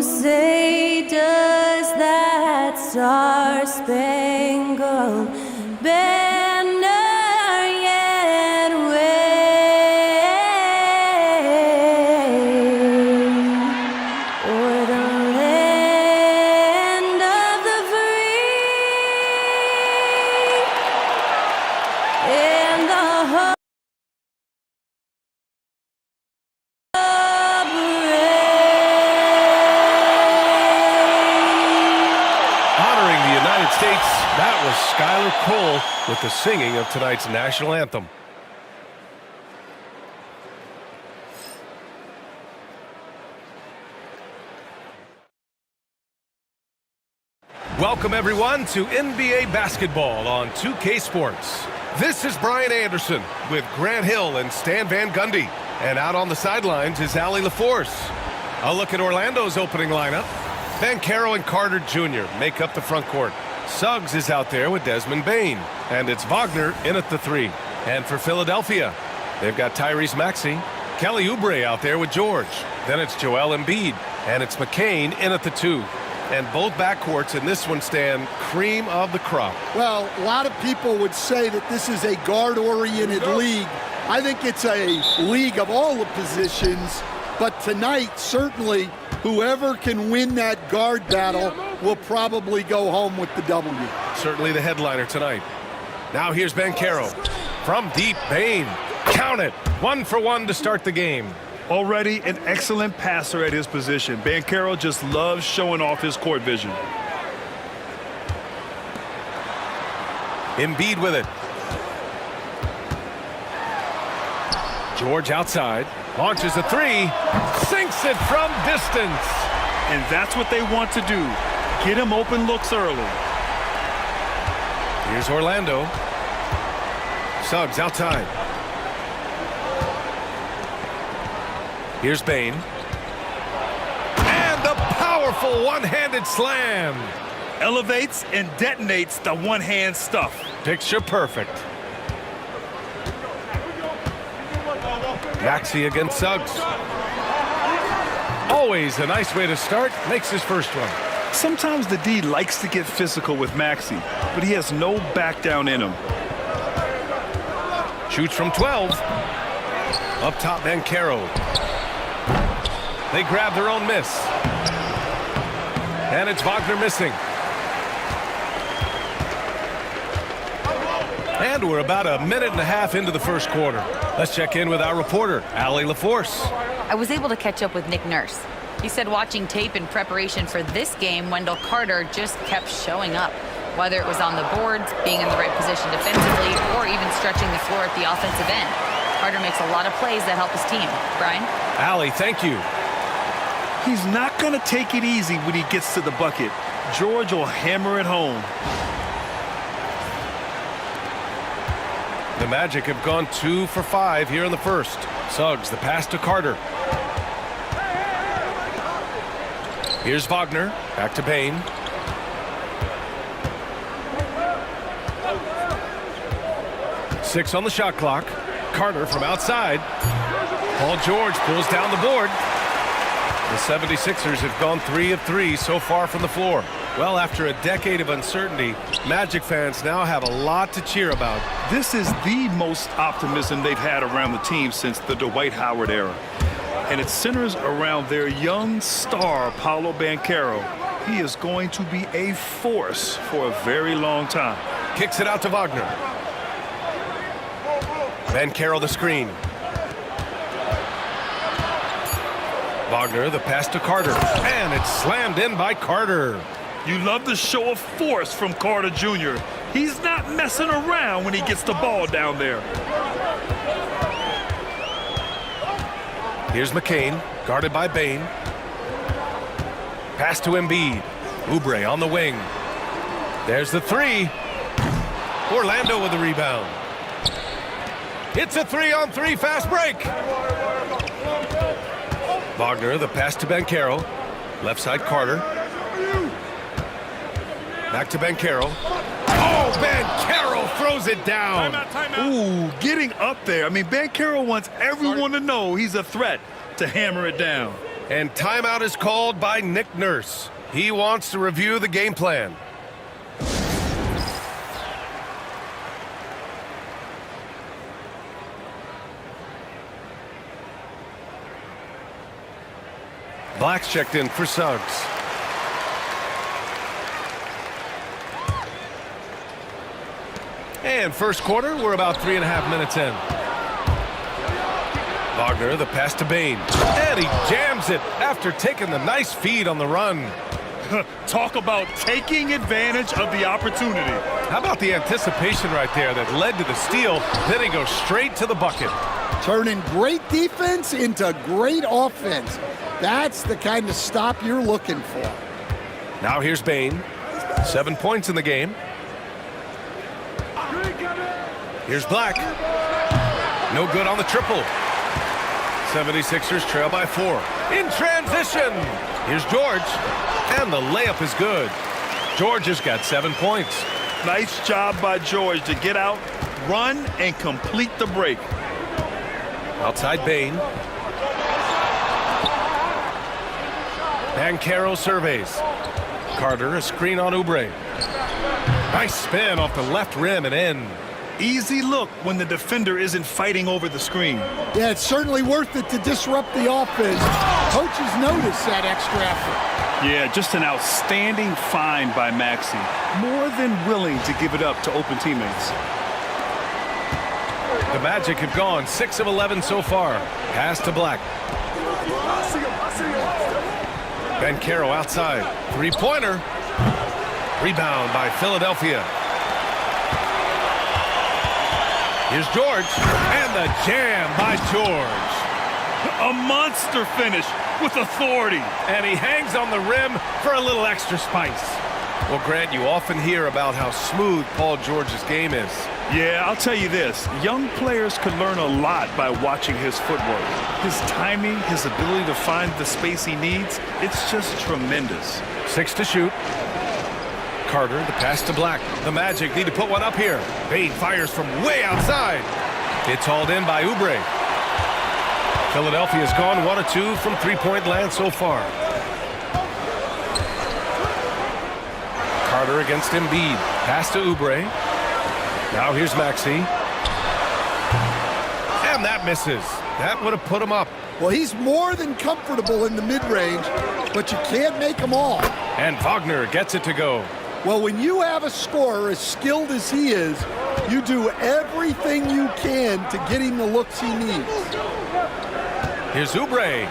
say does that star-spangled banner yet wave o'er the land of the free and the hope? That was Skylar Cole with the singing of tonight's national anthem. Welcome everyone to NBA basketball on 2K Sports. This is Brian Anderson with Grant Hill and Stan Van Gundy. And out on the sidelines is Allie LaForce. A look at Orlando's opening lineup. Banchero and Carter Jr. make up the front court. Suggs is out there with Desmond Bane. And it's Wagner in at the 3. And for Philadelphia, they've got Tyrese Maxey, Kelly Oubre out there with George. Then it's Joel Embiid. And it's McCain in at the 2. And both backcourts in this one stand cream of the crop. Well, a lot of people would say that this is a guard-oriented league. I think it's a league of all the positions. But tonight, certainly, whoever can win that guard battle will probably go home with the W. Certainly the headliner tonight. Now here's Banchero. From deep, Bane. Count it. 1 for 1 to start the game. Already an excellent passer at his position. Banchero just loves showing off his court vision. Embiid with it. George outside. Launches a 3. Sinks it from distance. And that's what they want to do. Get him open looks early. Here's Orlando. Suggs outside. Here's Bane. And the powerful one-handed slam. Elevates and detonates the one-hand stuff. Picture perfect. Maxey against Suggs. Always a nice way to start. Makes his first one. Sometimes the D likes to get physical with Maxey, but he has no back down in him. Shoots from 12. Up top, Banchero. They grab their own miss. And it's Wagner missing. And we're about a minute and a half into the first quarter. Let's check in with our reporter, Allie LaForce. I was able to catch up with Nick Nurse. He said watching tape in preparation for this game, Wendell Carter just kept showing up. Whether it was on the boards, being in the right position defensively, or even stretching the floor at the offensive end. Carter makes a lot of plays that help his team. Brian? Allie, thank you. He's not going to take it easy when he gets to the bucket. George will hammer it home. The Magic have gone 2 for 5 here in the first. Suggs, the pass to Carter. Here's Wagner. Back to Bane. Six on the shot clock. Carter from outside. Paul George pulls down the board. The 76ers have gone 3 of 3 so far from the floor. Well, after a decade of uncertainty, Magic fans now have a lot to cheer about. This is the most optimism they've had around the team since the Dwight Howard era. And it centers around their young star, Paolo Banchero. He is going to be a force for a very long time. Kicks it out to Wagner. Banchero the screen. Wagner, the pass to Carter. And it's slammed in by Carter. You love the show of force from Carter Jr. He's not messing around when he gets the ball down there. Here's McCain, guarded by Bane. Pass to Embiid. Oubre on the wing. There's the 3. Orlando with the rebound. It's a 3-on-3 fast break. Wagner, the pass to Banchero. Left side, Carter. Back to Banchero. Oh, Banchero throws it down. Ooh, getting up there. I mean, Banchero wants everyone to know he's a threat to hammer it down. And timeout is called by Nick Nurse. He wants to review the game plan. Black's checked in for Suggs. And first quarter, we're about 3.5 minutes in. Wagner, the pass to Bain. And he jams it after taking the nice feed on the run. Talk about taking advantage of the opportunity. How about the anticipation right there that led to the steal? Then he goes straight to the bucket. Turning great defense into great offense. That's the kind of stop you're looking for. Now here's Bain. 7 points in the game. Here's Black. No good on the triple. 76ers trail by 4. In transition. Here's George. And the layup is good. George has got 7 points. Nice job by George to get out, run, and complete the break. Outside Bain. Banchero surveys. Carter, a screen on Oubre. Nice spin off the left rim and in. Easy look when the defender isn't fighting over the screen. Yeah, it's certainly worth it to disrupt the offense. Coaches notice that extra effort. Yeah, just an outstanding find by Maxey. More than willing to give it up to open teammates. The Magic have gone 6 of 11 so far. Pass to Black. Banchero outside. Three-pointer. Rebound by Philadelphia. Here's George. And the jam by George. A monster finish with authority. And he hangs on the rim for a little extra spice. Well, Grant, you often hear about how smooth Paul George's game is. Yeah, I'll tell you this. Young players can learn a lot by watching his footwork. His timing, his ability to find the space he needs, it's just tremendous. 6 to shoot. Carter, the pass to Black. The Magic need to put one up here. Bain fires from way outside. It's hauled in by Oubre. Philadelphia's gone 1 of 2 from three-point land so far. Carter against Embiid. Pass to Oubre. Now here's Maxey. And that misses. That would have put him up. Well, he's more than comfortable in the mid-range, but you can't make them all. And Wagner gets it to go. Well, when you have a scorer as skilled as he is, you do everything you can to get him the looks he needs. Here's Oubre.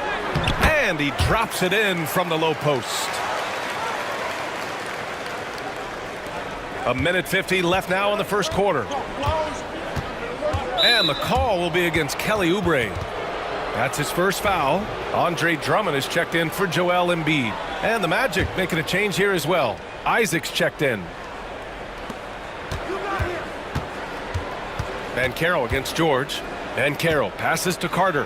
And he drops it in from the low post. A minute 50 left now in the first quarter. And the call will be against Kelly Oubre. That's his first foul. Andre Drummond is checked in for Joel Embiid. And the Magic making a change here as well. Isaac's checked in. Banchero against George. Banchero passes to Carter.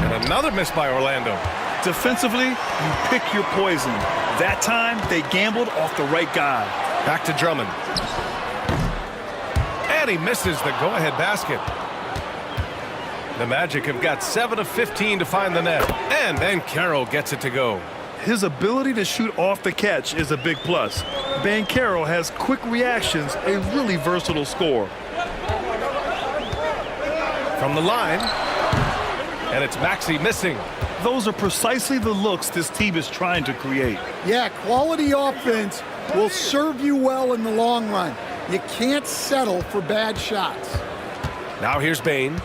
And another miss by Orlando. Defensively, you pick your poison. That time, they gambled off the right guy. Back to Drummond. And he misses the go-ahead basket. The Magic have got 7 of 15 to find the net. And Banchero gets it to go. His ability to shoot off the catch is a big plus. Banchero has quick reactions, a really versatile scorer. From the line. And it's Maxey missing. Those are precisely the looks this team is trying to create. Yeah, quality offense will serve you well in the long run. You can't settle for bad shots. Now here's Bain.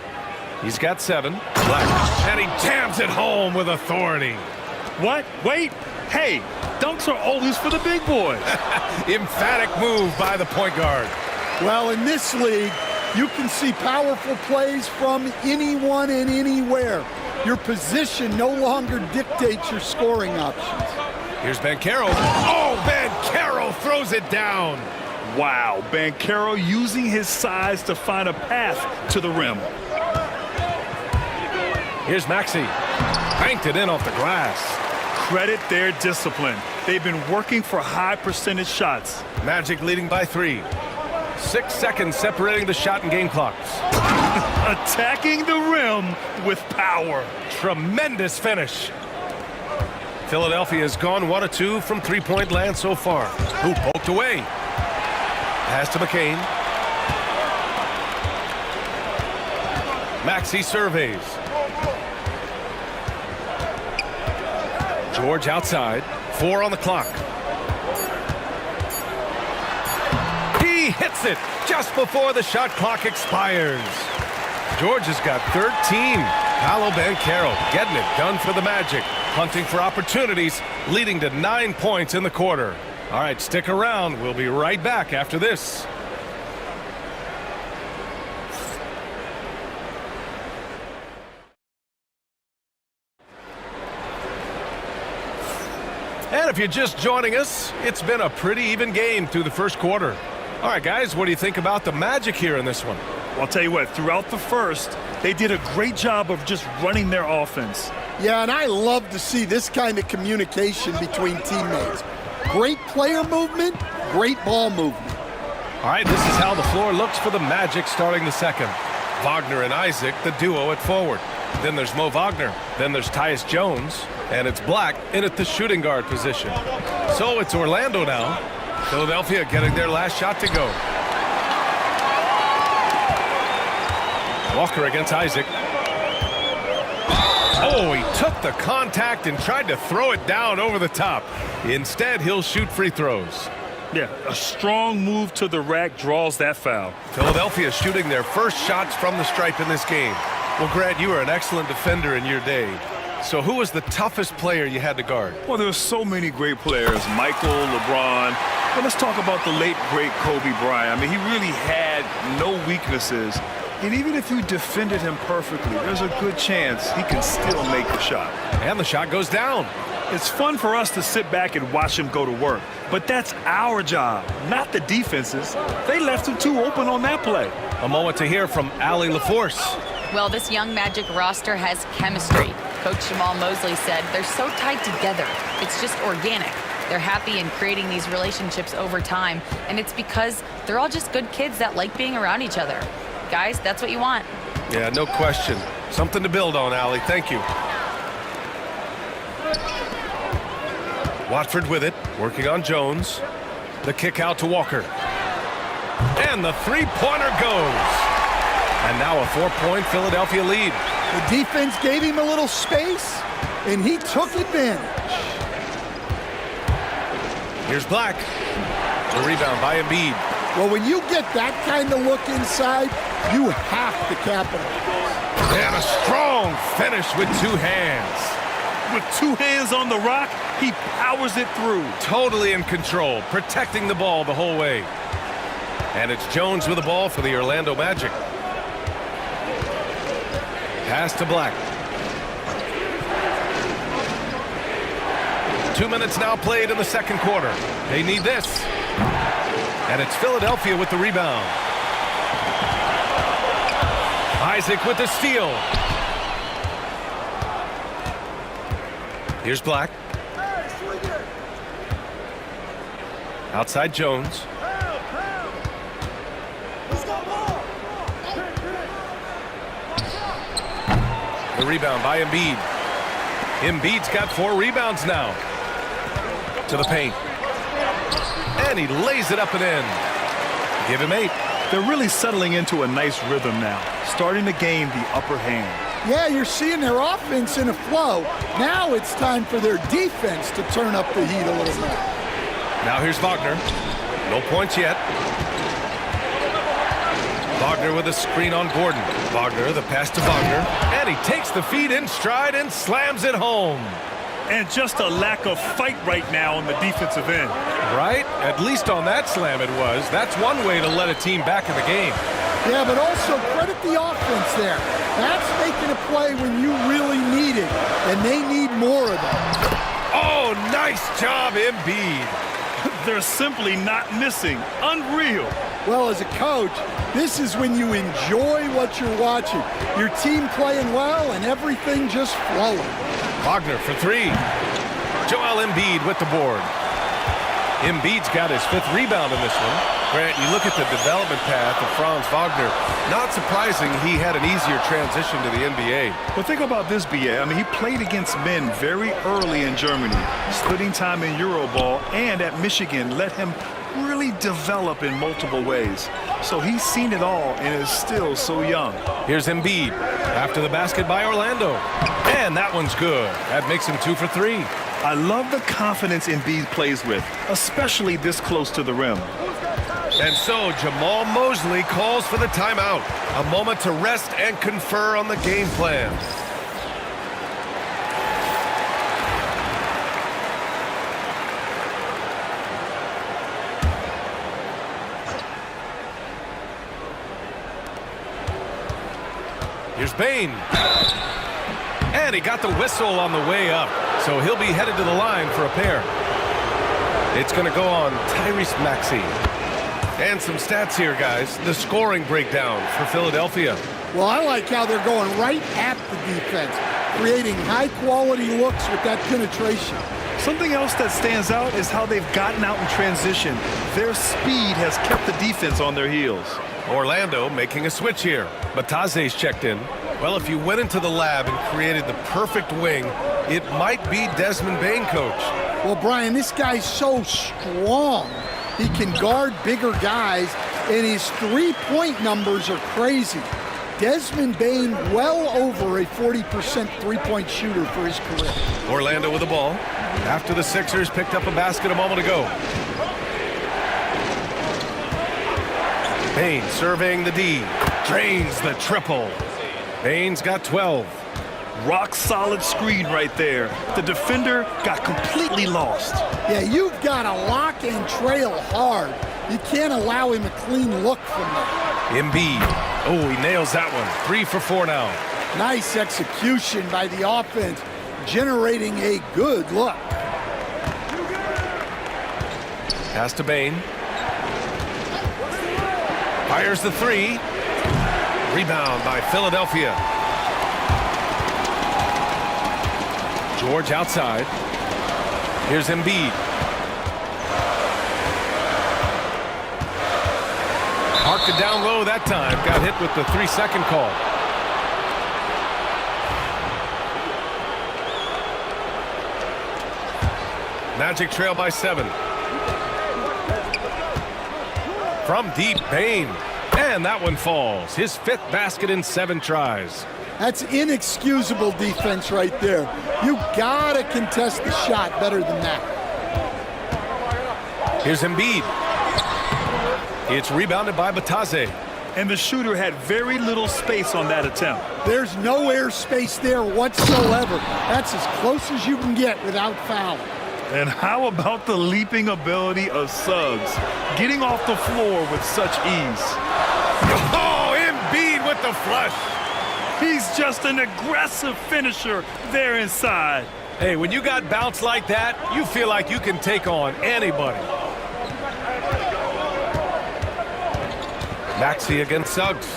He's got 7. Black. And he jams it home with authority. What? Wait. Hey, dunks are always for the big boys. Emphatic move by the point guard. Well, in this league, you can see powerful plays from anyone and anywhere. Your position no longer dictates your scoring options. Here's Banchero. Oh, Banchero throws it down. Wow, Banchero using his size to find a path to the rim. Here's Maxey. Banked it in off the glass. Credit their discipline. They've been working for high percentage shots. Magic leading by 3. 6 seconds separating the shot and game clocks. Attacking the rim with power. Tremendous finish. Philadelphia has gone 1 of 2 from three-point land so far. Who poked away. Pass to McCain. Maxey surveys. George outside. 4 on the clock. He hits it just before the shot clock expires. George has got 13. Paolo Banchero getting it done for the Magic. Hunting for opportunities, leading to 9 points in the quarter. All right, stick around. We'll be right back after this. And if you're just joining us, it's been a pretty even game through the first quarter. All right, guys, what do you think about the Magic here in this one? Well, I'll tell you what, throughout the first, they did a great job of just running their offense. Yeah, and I love to see this kind of communication between teammates. Great player movement, great ball movement. All right, this is how the floor looks for the Magic starting the second. Wagner and Isaac, the duo at forward. Then there's Mo Wagner. Then there's Tyus Jones. And it's Black in at the shooting guard position. So it's Orlando now. Philadelphia getting their last shot to go. Walker against Isaac. Oh, he took the contact and tried to throw it down over the top. Instead, he'll shoot free throws. Yeah, a strong move to the rack draws that foul. Philadelphia shooting their first shots from the stripe in this game. Well, Grant, you were an excellent defender in your day. So who was the toughest player you had to guard? Well, there were so many great players. Michael, LeBron. But let's talk about the late, great Kobe Bryant. I mean, he really had no weaknesses. And even if you defended him perfectly, there's a good chance he can still make the shot. And the shot goes down. It's fun for us to sit back and watch him go to work. But that's our job, not the defense's. They left him too open on that play. A moment to hear from Allie LaForce. Well, this young Magic roster has chemistry. Coach Jamal Mosley said they're so tied together. It's just organic. They're happy in creating these relationships over time, and it's because they're all just good kids that like being around each other. Guys, that's what you want. Yeah, no question. Something to build on, Allie. Thank you. Watford with it, working on Jones. The kick out to Walker. And the three-pointer goes. And now a 4-point Philadelphia lead. The defense gave him a little space, and he took advantage. Here's Black. The rebound by Embiid. Well, when you get that kind of look inside, you have to capitalize. And a strong finish with 2 hands. With 2 hands on the rock, he powers it through. Totally in control, protecting the ball the whole way. And it's Jones with the ball for the Orlando Magic. Pass to Black. 2 minutes now played in the second quarter. They need this. And it's Philadelphia with the rebound. Isaac with the steal. Here's Black. Outside Jones. The rebound by Embiid. Embiid's got 4 rebounds now. To the paint. And he lays it up and in. Give him 8. They're really settling into a nice rhythm now, starting to gain the upper hand. Yeah, you're seeing their offense in a flow. Now it's time for their defense to turn up the heat a little more. Now here's Wagner. No points yet. Wagner with a screen on Gordon. Wagner, the pass to Wagner. And he takes the feed in stride and slams it home. And just a lack of fight right now on the defensive end. Right? At least on that slam it was. That's one way to let a team back in the game. Yeah, but also credit the offense there. That's making a play when you really need it, and they need more of that. Oh, nice job, Embiid. They're simply not missing. Unreal. Well, as a coach, this is when you enjoy what you're watching. Your team playing well and everything just flowing. Wagner for 3. Joel Embiid with the board. Embiid's got his 5th rebound in this one. Grant, you look at the development path of Franz Wagner. Not surprising he had an easier transition to the NBA. But think about this, B.A. I mean, he played against men very early in Germany, splitting time in Euroball, and at Michigan let him really develop in multiple ways. So he's seen it all and is still so young. Here's Embiid after the basket by Orlando. And that one's good. That makes him 2 for 3. I love the confidence Embiid plays with, especially this close to the rim. And so Jamal Mosley calls for the timeout. A moment to rest and confer on the game plan. Here's Bane. And he got the whistle on the way up. So he'll be headed to the line for a pair. It's going to go on Tyrese Maxey. And some stats here, guys. The scoring breakdown for Philadelphia. Well, I like how they're going right at the defense, creating high-quality looks with that penetration. Something else that stands out is how they've gotten out in transition. Their speed has kept the defense on their heels. Orlando making a switch here. Bataze's checked in. Well, if you went into the lab and created the perfect wing, it might be Desmond Bane, coach. Well, Brian, this guy's so strong. He can guard bigger guys, and his three-point numbers are crazy. Desmond Bane well over a 40% three-point shooter for his career. Orlando with the ball after the Sixers picked up a basket a moment ago. Bane surveying the D. Drains the triple. Bane's got 12. Rock solid screen right there. The defender got completely lost. Yeah, you've got to lock and trail hard. You can't allow him a clean look from there. Embiid. Oh, he nails that one. 3 for 4 now. Nice execution by the offense, generating a good look. Pass to Bane. Fires the 3. Rebound by Philadelphia. George outside. Here's Embiid. Parked it down low that time. Got hit with the 3-second call. Magic trail by 7. From deep, Bane. And that one falls. His 5th basket in 7 tries. That's inexcusable defense right there. You gotta contest the shot better than that. Here's Embiid. It's rebounded by Bataze. And the shooter had very little space on that attempt. There's no air space there whatsoever. That's as close as you can get without fouling. And how about the leaping ability of Suggs, getting off the floor with such ease? Oh, Embiid with the flush. He's just an aggressive finisher there inside. Hey, when you got bounce like that, you feel like you can take on anybody. Maxey against Suggs.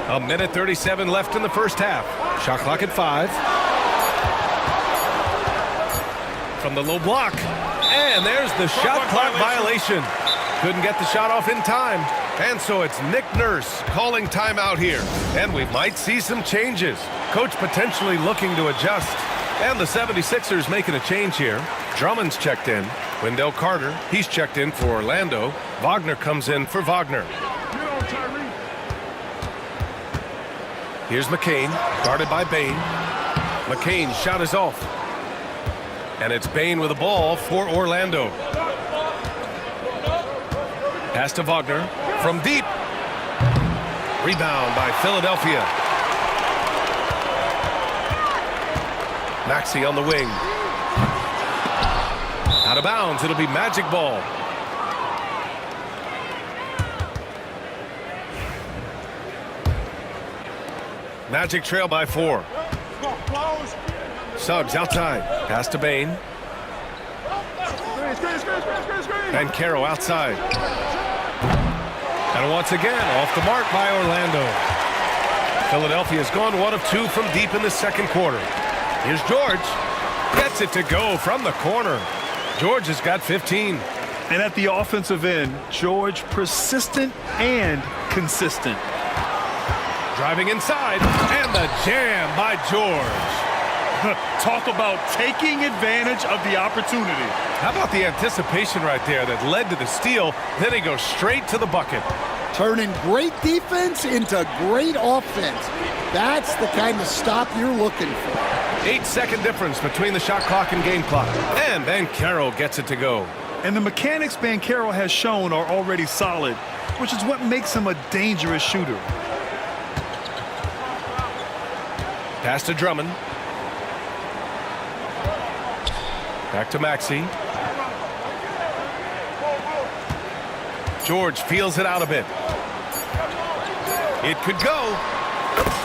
A minute 37 left in the first half. Shot clock at 5. From the low block. And there's the shot clock violation. Couldn't get the shot off in time. And so it's Nick Nurse calling timeout here. And we might see some changes. Coach potentially looking to adjust. And the 76ers making a change here. Drummond's checked in. Wendell Carter, he's checked in for Orlando. Wagner comes in for Wagner. Here's McCain, guarded by Bane. McCain's shot is off. And it's Bane with the ball for Orlando. Pass to Wagner from deep. Rebound by Philadelphia. Maxey on the wing. Out of bounds, it'll be Magic ball. Magic trail by 4. Suggs outside. Pass to Bane. And Caro outside. And once again, off the mark by Orlando. Philadelphia's gone 1 of 2 from deep in the second quarter. Here's George. Gets it to go from the corner. George has got 15. And at the offensive end, George persistent and consistent. Driving inside, and the jam by George. Talk about taking advantage of the opportunity. How about the anticipation right there that led to the steal? Then he goes straight to the bucket. Turning great defense into great offense. That's the kind of stop you're looking for. 8-second difference between the shot clock and game clock. And Banchero gets it to go. And the mechanics Banchero has shown are already solid, which is what makes him a dangerous shooter. Pass to Drummond. Back to Maxey. George feels it out a bit. It could go.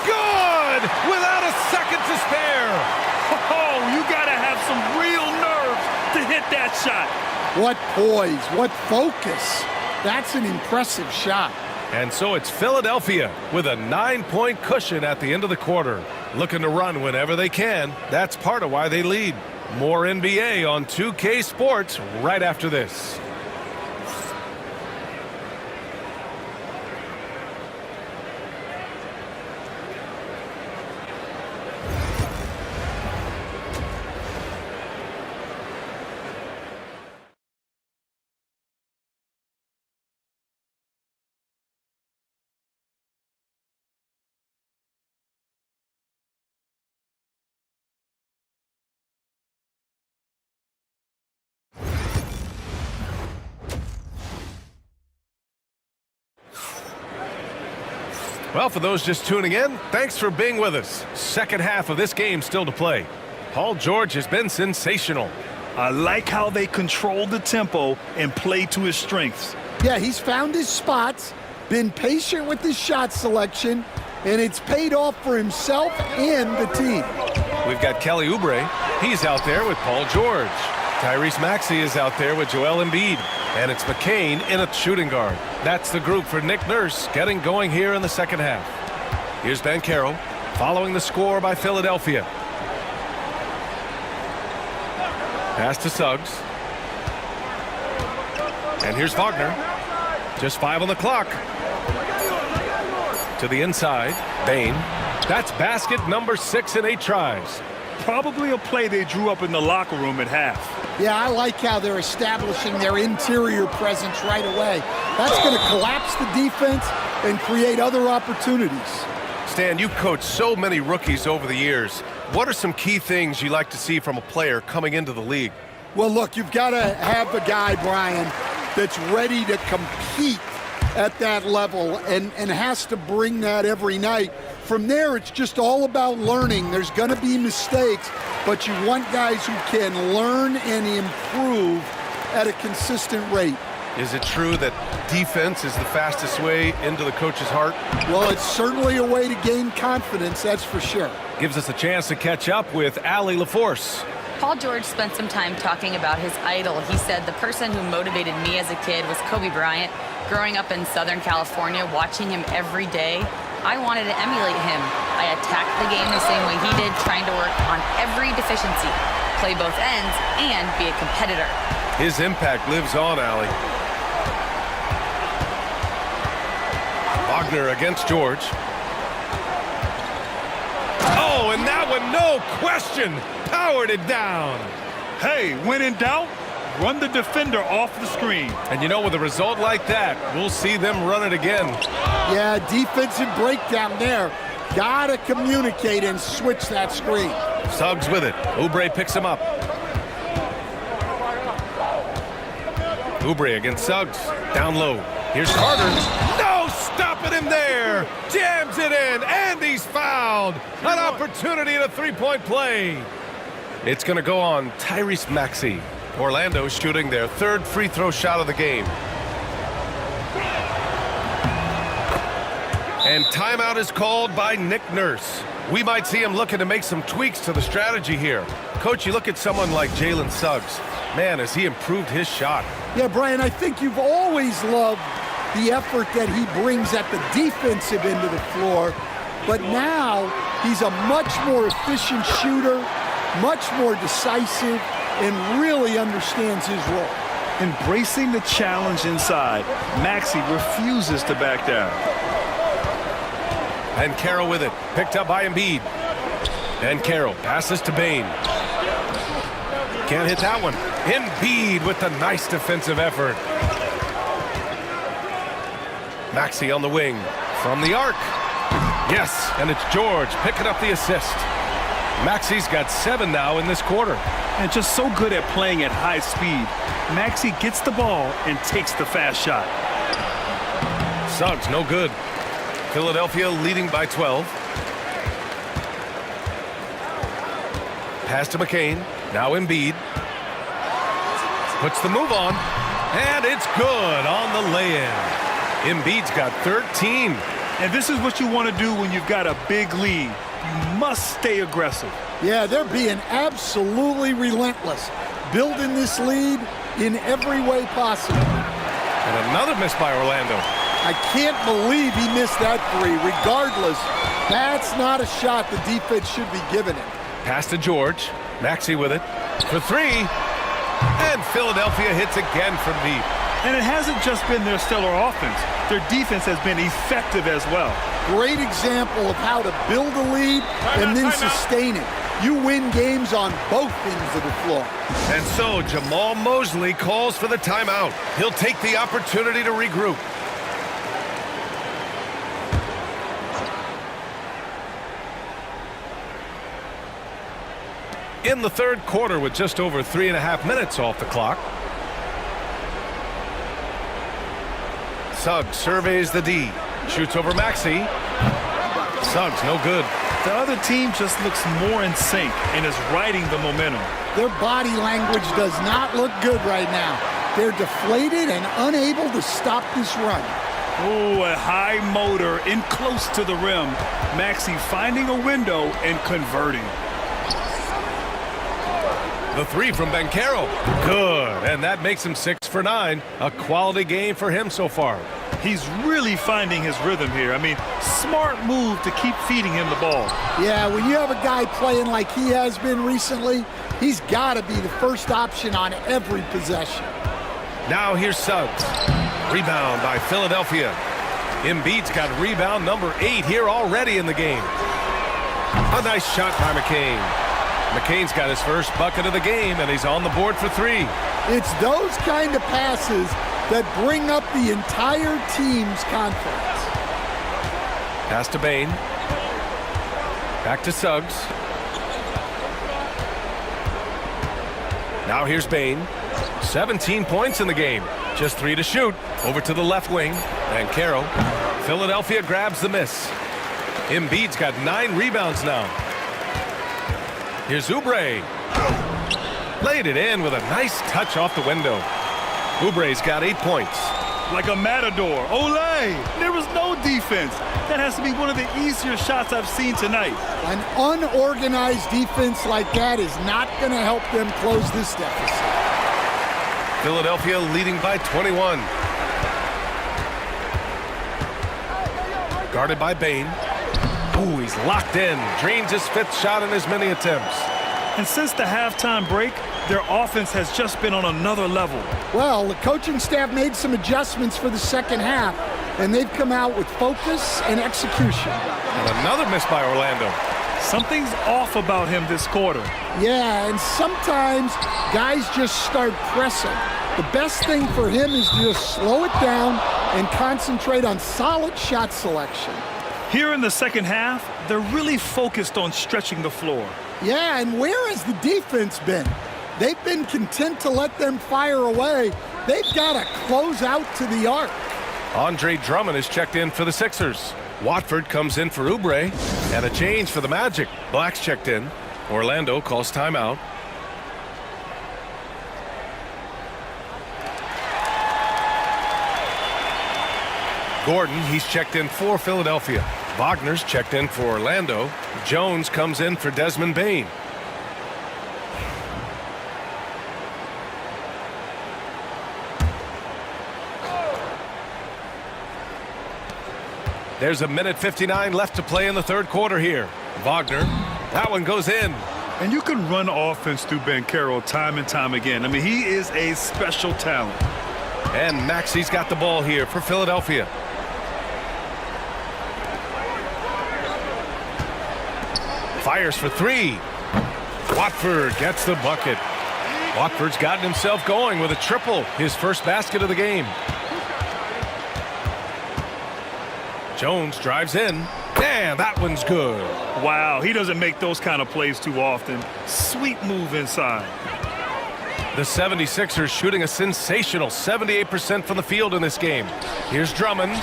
Good! Without a second to spare. Oh, you got to have some real nerve to hit that shot. What poise, what focus. That's an impressive shot. And so it's Philadelphia with a 9-point cushion at the end of the quarter. Looking to run whenever they can. That's part of why they lead. More NBA on 2K Sports right after this. Well, for those just tuning in, thanks for being with us. Second half of this game still to play. Paul George has been sensational. I like how they control the tempo and play to his strengths. Yeah, he's found his spots, been patient with his shot selection, and it's paid off for himself and the team. We've got Kelly Oubre. He's out there with Paul George. Tyrese Maxey is out there with Joel Embiid. And it's McCain in a shooting guard. That's the group for Nick Nurse getting going here in the second half. Here's Banchero following the score by Philadelphia. Pass to Suggs. And here's Wagner. Just 5 on the clock. To the inside. Bane. That's basket number 6 in 8 tries. Probably a play they drew up in the locker room at half. Yeah, I like how they're establishing their interior presence right away. That's going to collapse the defense and create other opportunities. Stan, you've coached so many rookies over the years. What are some key things you like to see from a player coming into the league? Well, look, you've got to have a guy, Brian, that's ready to compete at that level and has to bring that every night. From there, it's just all about learning. There's going to be mistakes, but you want guys who can learn and improve at a consistent rate. Is it true that defense is the fastest way into the coach's heart? Well, it's certainly a way to gain confidence, that's for sure. Gives us a chance to catch up with Allie LaForce. Paul George spent some time talking about his idol. He said, "The person who motivated me as a kid was Kobe Bryant. Growing up in Southern California, watching him every day, I wanted to emulate him. I attacked the game the same way he did, trying to work on every deficiency, play both ends, and be a competitor." His impact lives on, Allie. Wagner against George. Oh, and that one, no question, powered it down. Hey, when in doubt, run the defender off the screen. And you know, with a result like that, we'll see them run it again. Yeah, defensive breakdown there. Gotta communicate and switch that screen. Suggs with it. Oubre picks him up. Oubre against Suggs. Down low. Here's Carter. No, stopping him there. Jams it in, and he's fouled. An opportunity at a three-point play. It's going to go on Tyrese Maxey. Orlando shooting their third free throw shot of the game. And timeout is called by Nick Nurse. We might see him looking to make some tweaks to the strategy here. Coach, you look at someone like Jalen Suggs. Man, has he improved his shot. Yeah, Brian, I think you've always loved the effort that he brings at the defensive end of the floor. But now he's a much more efficient shooter, much more decisive, and really understands his role. Embracing the challenge inside, Maxey refuses to back down. And Carroll with it, picked up by Embiid. And Carroll passes to Bane. Can't hit that one. Embiid with the nice defensive effort. Maxey on the wing from the arc. Yes, and it's George picking up the assist. Maxey's got 7 now in this quarter. And just so good at playing at high speed. Maxey gets the ball and takes the fast shot. Suggs, no good. Philadelphia leading by 12. Pass to McCain. Now Embiid. Puts the move on. And it's good on the lay-in. Embiid's got 13. And this is what you want to do when you've got a big lead. You must stay aggressive. Yeah, they're being absolutely relentless, building this lead in every way possible. And another miss by Orlando. I can't believe he missed that three. Regardless, that's not a shot the defense should be giving him. Pass to George. Maxey with it for 3. And Philadelphia hits again from deep. And it hasn't just been their stellar offense. Their defense has been effective as well. Great example of how to build a lead and then sustain it. You win games on both ends of the floor. And so Jamal Mosley calls for the timeout. He'll take the opportunity to regroup. In the third quarter with just over 3.5 minutes off the clock. Suggs surveys the D. Shoots over Maxey. Suggs, no good. The other team just looks more in sync and is riding the momentum. Their body language does not look good right now. They're deflated and unable to stop this run. Oh, a high motor in close to the rim. Maxey finding a window and converting. The 3 from Banchero. Good. And that makes him 6 for 9. A quality game for him so far. He's really finding his rhythm here. I mean, smart move to keep feeding him the ball. Yeah, when you have a guy playing like he has been recently, he's got to be the first option on every possession. Now here's Suggs. Rebound by Philadelphia. Embiid's got rebound number 8 here already in the game. A nice shot by McCain. McCain's got his first bucket of the game, and he's on the board for 3. It's those kind of passes that bring up the entire team's confidence. Pass to Bane. Back to Suggs. Now here's Bane. 17 points in the game. Just 3 to shoot. Over to the left wing. And Carroll. Philadelphia grabs the miss. Embiid's got 9 rebounds now. Here's Oubre. Laid it in with a nice touch off the window. Oubre's got 8 points. Like a matador. Olay! There was no defense. That has to be one of the easier shots I've seen tonight. An unorganized defense like that is not going to help them close this deficit. Philadelphia leading by 21. Guarded by Bane. Ooh, he's locked in. Drains his 5th shot in as many attempts. And since the halftime break, their offense has just been on another level. Well, the coaching staff made some adjustments for the second half, and they've come out with focus and execution. And another miss by Orlando. Something's off about him this quarter. Yeah, and sometimes guys just start pressing. The best thing for him is to just slow it down and concentrate on solid shot selection. Here in the second half, they're really focused on stretching the floor. Yeah, and where has the defense been? They've been content to let them fire away. They've got to close out to the arc. Andre Drummond is checked in for the Sixers. Watford comes in for Oubre, and a change for the Magic. Black's checked in. Orlando calls timeout. Gordon, he's checked in for Philadelphia. Wagner's checked in for Orlando. Jones comes in for Desmond Bane. There's a minute 59 left to play in the third quarter here. Wagner, that one goes in. And you can run offense through Banchero time and time again. I mean, he is a special talent. And Maxey's got the ball here for Philadelphia. Fires for three. Watford gets the bucket. Watford's gotten himself going with a triple, his first basket of the game. Jones drives in. Man, that one's good. Wow, he doesn't make those kind of plays too often. Sweet move inside. The 76ers shooting a sensational 78% from the field in this game. Here's Drummond.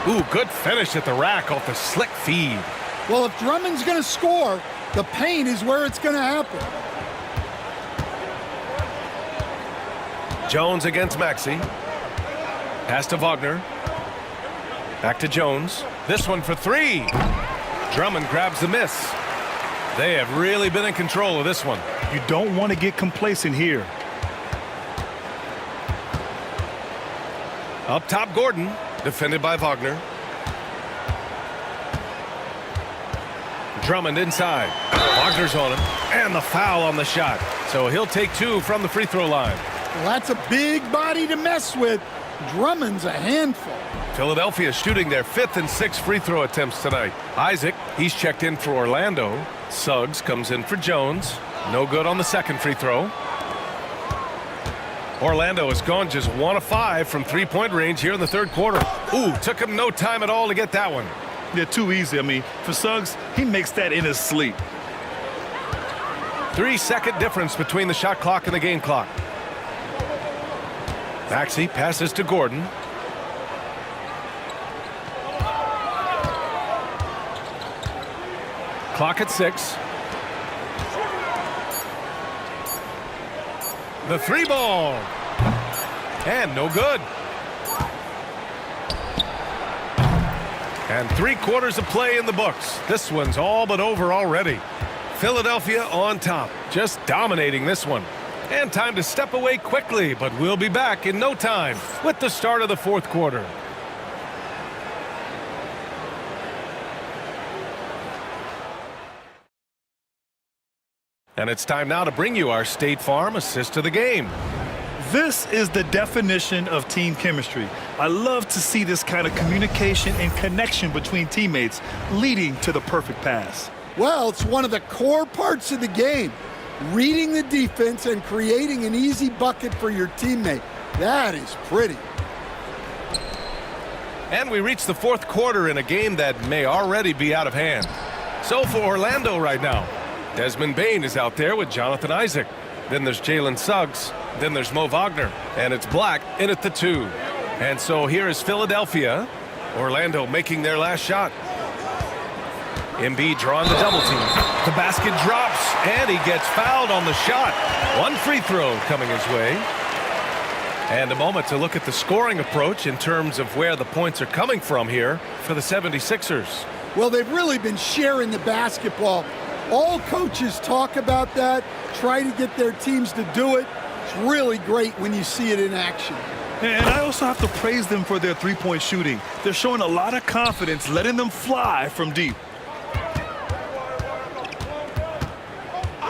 Ooh, good finish at the rack off the slick feed. Well, if Drummond's going to score, the paint is where it's going to happen. Jones against Maxey. Pass to Wagner. Back to Jones. This one for three. Drummond grabs the miss. They have really been in control of this one. You don't want to get complacent here. Up top, Gordon. Defended by Wagner. Drummond inside. Wagner's on him. And the foul on the shot. So he'll take two from the free throw line. Well, that's a big body to mess with. Drummond's a handful. Philadelphia shooting their 5th and 6th free throw attempts tonight. Isaac, he's checked in for Orlando. Suggs comes in for Jones. No good on the second free throw. Orlando has gone just 1 of 5 from three-point range here in the third quarter. Ooh, took him no time at all to get that one. They're too easy. I mean, for Suggs, he makes that in his sleep. 3-second difference between the shot clock and the game clock. Maxey passes to Gordon. Clock at 6. The three ball. And no good. And 3/4 of play in the books. This one's all but over already. Philadelphia on top, just dominating this one. And time to step away quickly, but we'll be back in no time with the start of the fourth quarter. And it's time now to bring you our State Farm assist of the game. This is the definition of team chemistry. I love to see this kind of communication and connection between teammates leading to the perfect pass. Well, it's one of the core parts of the game. Reading the defense and creating an easy bucket for your teammate. That is pretty. And we reach the fourth quarter in a game that may already be out of hand. So for Orlando right now, Desmond Bane is out there with Jonathan Isaac. Then there's Jalen Suggs. Then there's Mo Wagner. And it's Black in at the 2. And so here is Philadelphia. Orlando making their last shot. Embiid drawing the double team. The basket drops, and he gets fouled on the shot. One free throw coming his way. And a moment to look at the scoring approach in terms of where the points are coming from here for the 76ers. Well, they've really been sharing the basketball. All coaches talk about that, try to get their teams to do it. It's really great when you see it in action. And I also have to praise them for their three-point shooting. They're showing a lot of confidence, letting them fly from deep.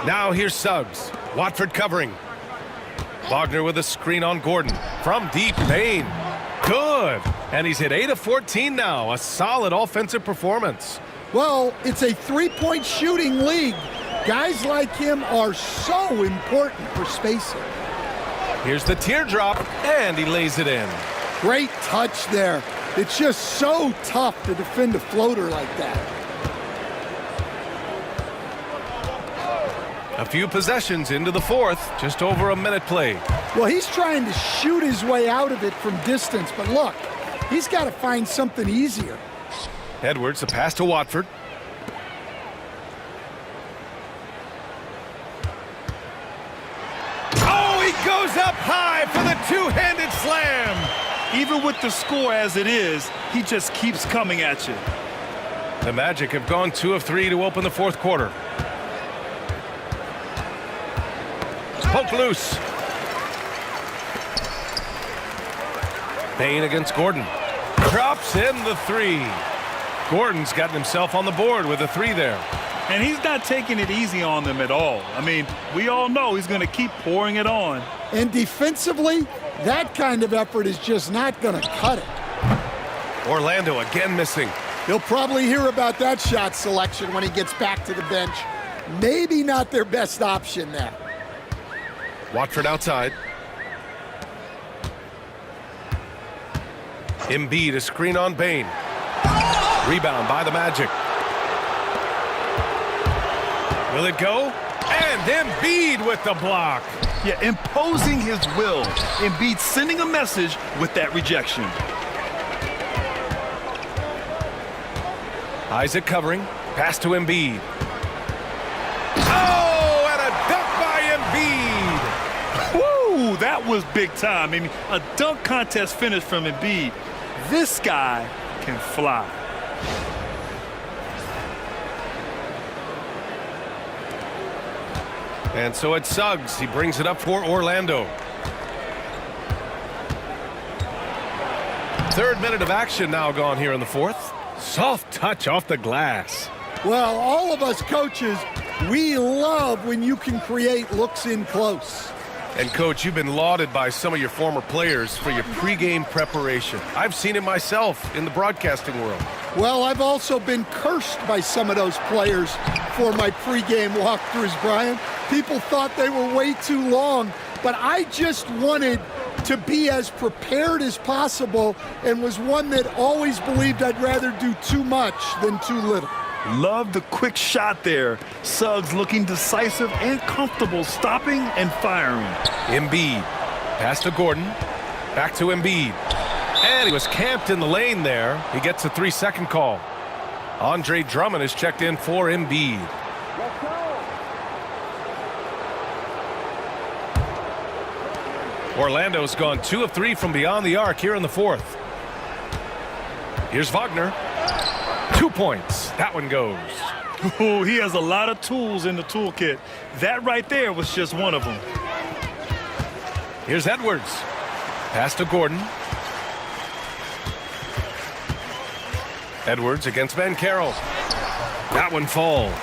Now here's Suggs. Watford covering. Wagner with a screen on Gordon. From deep, Bane. Good. And he's hit 8 of 14 now. A solid offensive performance. Well, it's a three-point shooting league. Guys like him are so important for spacing. Here's the teardrop, and he lays it in. Great touch there. It's just so tough to defend a floater like that. A few possessions into the fourth, just over a minute played. Well, he's trying to shoot his way out of it from distance, but look, he's got to find something easier. Edwards, a pass to Watford. Oh, he goes up high for the two-handed slam. Even with the score as it is, he just keeps coming at you. The Magic have gone 2 of 3 to open the fourth quarter. Poke loose. Bane against Gordon. Drops in the 3. Gordon's gotten himself on the board with a 3 there. And he's not taking it easy on them at all. I mean, we all know he's going to keep pouring it on. And defensively, that kind of effort is just not going to cut it. Orlando again missing. He'll probably hear about that shot selection when he gets back to the bench. Maybe not their best option there. Watford outside. Embiid, a screen on Bain. Rebound by the Magic. Will it go? And Embiid with the block. Yeah, imposing his will. Embiid sending a message with that rejection. Isaac covering. Pass to Embiid. Oh, and a dunk by Embiid. Woo, that was big time. I mean, a dunk contest finish from Embiid. This guy can fly. And so it's Suggs. He brings it up for Orlando. Third minute of action now gone here in the fourth. Soft touch off the glass. Well, all of us coaches, we love when you can create looks in close. And, Coach, you've been lauded by some of your former players for your pregame preparation. I've seen it myself in the broadcasting world. Well, I've also been cursed by some of those players for my pregame walkthroughs, Brian. People thought they were way too long, but I just wanted to be as prepared as possible and was one that always believed I'd rather do too much than too little. Love the quick shot there. Suggs looking decisive and comfortable, stopping and firing. Embiid. Pass to Gordon. Back to Embiid. And he was camped in the lane there. He gets a 3-second call. Andre Drummond is checked in for Embiid. Orlando's gone 2 of 3 from beyond the arc here in the fourth. Here's Wagner. 2 points. That one goes. Oh, he has a lot of tools in the toolkit. That right there was just one of them. Here's Edwards. Pass to Gordon. Edwards against Banchero. That one falls.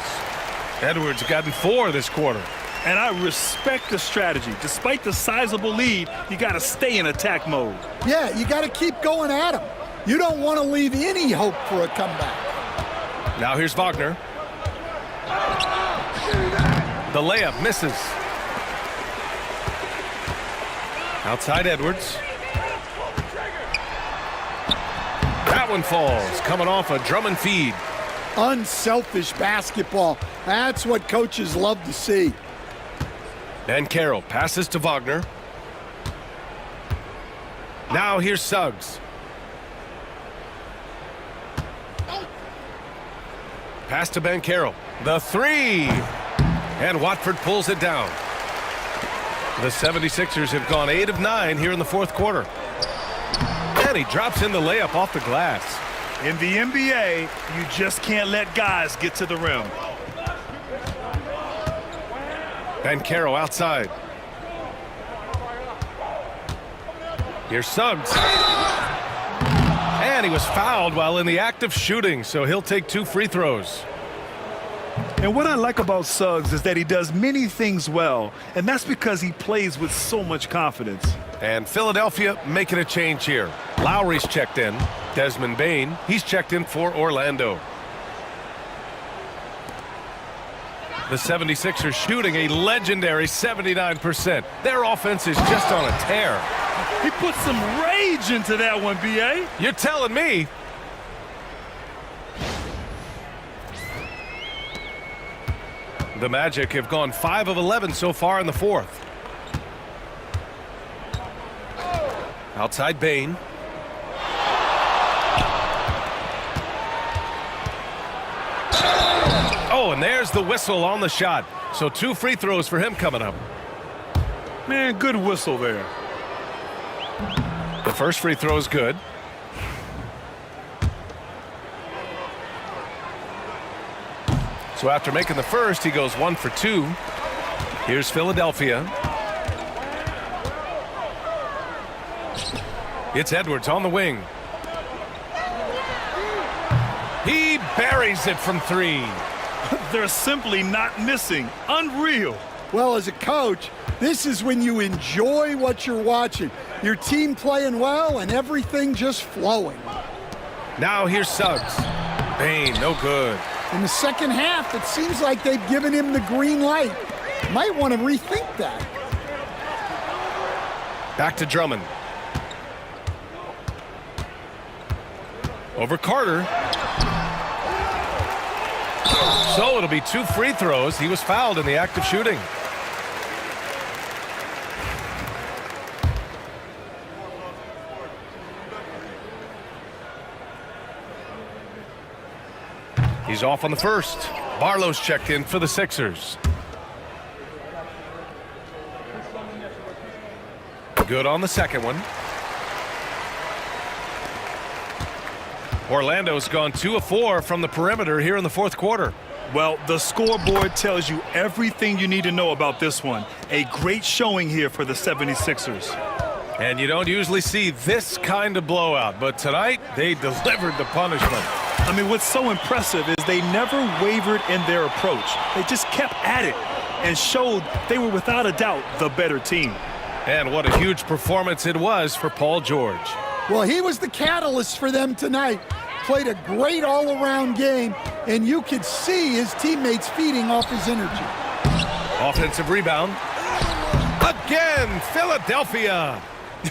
Edwards gotten 4 this quarter. And I respect the strategy. Despite the sizable lead, you got to stay in attack mode. Yeah, you got to keep going at him. You don't want to leave any hope for a comeback. Now here's Wagner. The layup misses. Outside Edwards. That one falls, coming off a Drummond feed. Unselfish basketball. That's what coaches love to see. Banchero passes to Wagner. Now here's Suggs. Pass to Banchero. The 3. And Watford pulls it down. The 76ers have gone 8 of 9 here in the fourth quarter. And he drops in the layup off the glass. In the NBA, you just can't let guys get to the rim. Banchero outside. Here's Suggs. And he was fouled while in the act of shooting, so he'll take 2 free throws. And what I like about Suggs is that he does many things well, and that's because he plays with so much confidence. And Philadelphia making a change here. Lowry's checked in. Desmond Bain, he's checked in for Orlando. The 76ers shooting a legendary 79%. Their offense is just on a tear. He put some rage into that one, B.A. You're telling me. The Magic have gone 5 of 11 so far in the fourth. Outside Bain. Oh, and there's the whistle on the shot. So 2 free throws for him coming up. Man, good whistle there. The first free throw is good. So after making the first, he goes 1 for 2. Here's Philadelphia. It's Edwards on the wing. He buries it from 3. They're simply not missing. Unreal. Well, as a coach, this is when you enjoy what you're watching. Your team playing well and everything just flowing. Now here's Suggs. Bain, no good. In the second half, it seems like they've given him the green light. Might want to rethink that. Back to Drummond. Over Carter. So it'll be 2 free throws. He was fouled in the act of shooting. He's off on the first. Barlow's checked in for the Sixers. Good on the second one. Orlando's gone 2 of 4 from the perimeter here in the fourth quarter. Well, the scoreboard tells you everything you need to know about this one. A great showing here for the 76ers. And you don't usually see this kind of blowout, but tonight they delivered the punishment. I mean, what's so impressive is they never wavered in their approach. They just kept at it and showed they were without a doubt the better team. And what a huge performance it was for Paul George. Well, he was the catalyst for them tonight. Played a great all-around game, and you could see his teammates feeding off his energy. Offensive rebound. Again, Philadelphia.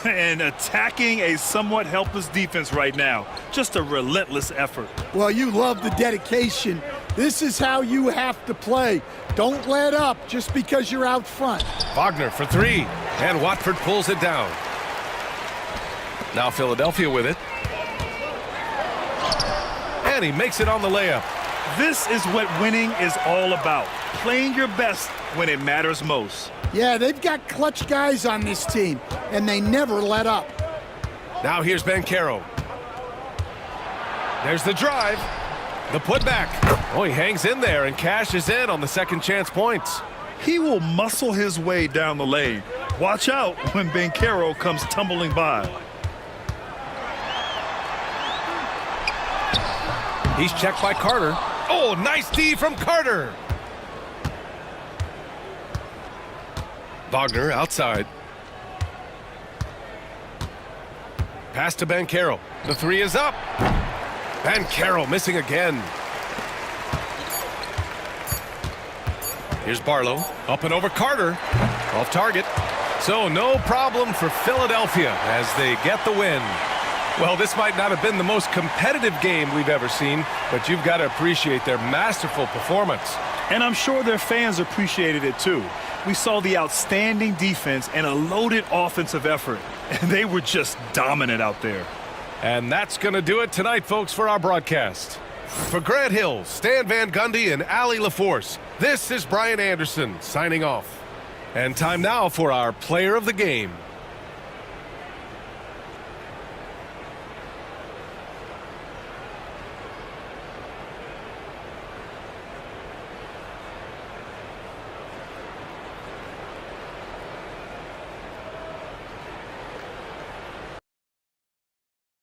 And attacking a somewhat helpless defense right now. Just a relentless effort. Well, you love the dedication. This is how you have to play. Don't let up just because you're out front. Wagner for 3, and Watford pulls it down. Now Philadelphia with it. And he makes it on the layup. This is what winning is all about. Playing your best when it matters most. Yeah, they've got clutch guys on this team, and they never let up. Now here's Banchero. There's the drive. The putback. Oh, he hangs in there and cashes in on the second chance points. He will muscle his way down the lane. Watch out when Banchero comes tumbling by. He's checked by Carter. Oh, nice D from Carter. Wagner outside. Pass to Banchero. The 3 is up. Banchero missing again. Here's Barlow. Up and over Carter. Off target. So no problem for Philadelphia as they get the win. Well, this might not have been the most competitive game we've ever seen, but you've got to appreciate their masterful performance. And I'm sure their fans appreciated it too. We saw the outstanding defense and a loaded offensive effort. And they were just dominant out there. And that's going to do it tonight, folks, for our broadcast. For Grant Hill, Stan Van Gundy, and Allie LaForce, this is Brian Anderson signing off. And time now for our player of the game.